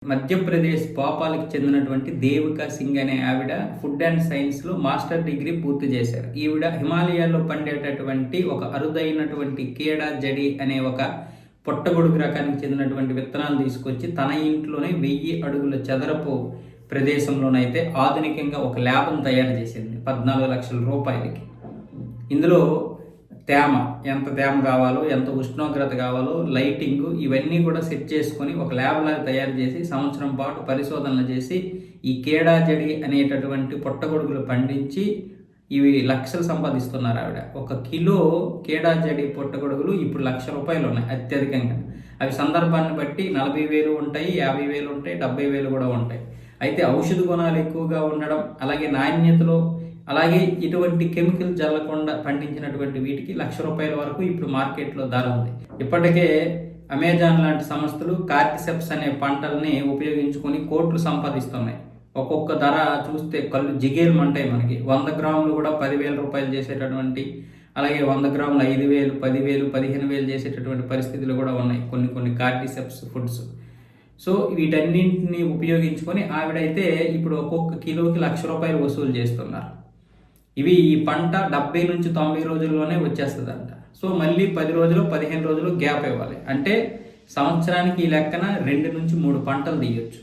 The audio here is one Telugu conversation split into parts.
మధ్యప్రదేశ్ భోపాల్‌కి చెందినటువంటి దేవికా సింగ్ అనే ఆవిడ ఫుడ్ అండ్ సైన్స్‌లో మాస్టర్ డిగ్రీ పూర్తి చేశారు. ఈవిడ హిమాలయాల్లో పండేటటువంటి ఒక అరుదైనటువంటి కేడా జడి అనే ఒక పుట్టగొడుగు రకానికి చెందినటువంటి విత్తనాలు తీసుకొచ్చి తన ఇంట్లోనే 1000 అడుగుల చదరపు ప్రదేశంలోనైతే ఆధునికంగా ఒక ల్యాబ్‌ను తయారు చేసింది 14 లక్షల రూపాయలకి. ఇందులో ఎంత తేమ కావాలో, ఎంత ఉష్ణోగ్రత కావాలో, లైటింగు ఇవన్నీ కూడా సెట్ చేసుకొని ఒక ల్యాబ్ లాగా తయారు చేసి సంవత్సరం పాటు పరిశోధనలు చేసి ఈ కేడా జడి అనేటటువంటి పుట్టగొడుగులు పండించి ఇవి లక్షలు సంపాదిస్తున్నారు ఆవిడ. 1 కిలో కేడా జడి పుట్టగొడుగులు ఇప్పుడు ₹1,00,000 ఉన్నాయి అత్యధికంగా. అవి సందర్భాన్ని బట్టి 40,000 ఉంటాయి, 50,000 ఉంటాయి, 70,000 కూడా ఉంటాయి. అయితే ఔషధ గుణాలు ఎక్కువగా ఉండడం, అలాగే నాణ్యతలో, అలాగే ఇటువంటి కెమికల్ జల్లకుండా పండించినటువంటి వీటికి ₹1,00,000 వరకు ఇప్పుడు మార్కెట్లో ధర ఉంది. ఇప్పటికే అమెజాన్ లాంటి సంస్థలు కార్టిసెప్స్ అనే పంటల్ని ఉపయోగించుకొని కోట్లు సంపాదిస్తున్నాయి. ఒక్కొక్క ధర చూస్తే కళ్ళు జిగేల్మంటాయి మనకి. 100 గ్రాములు కూడా ₹10,000 చేసేటటువంటి, అలాగే 100 గ్రాములు 5,000, 10,000, 15,000 చేసేటటువంటి పరిస్థితులు కూడా ఉన్నాయి కొన్ని కార్టిసెప్స్ ఫుడ్స్. సో వీటన్నింటినీ ఉపయోగించుకొని ఆవిడైతే ఇప్పుడు ఒక్కొక్క కిలోకి ₹1,00,000 వసూలు చేస్తున్నారు. ఈ పంట 70 నుంచి 90 రోజుల్లోనే వచ్చేస్తుందంట. సో మళ్ళీ 10 రోజులు 15 రోజులు గ్యాప్ ఇవ్వాలి. అంటే సంవత్సరానికి ఈ లెక్కన 2 నుంచి 3 పంటలు తీయొచ్చు.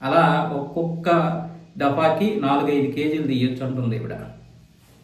అలా ఒక్కొక్క దఫాకి 4-5 కేజీలు తీయొచ్చు అంటుంది ఇవిడ.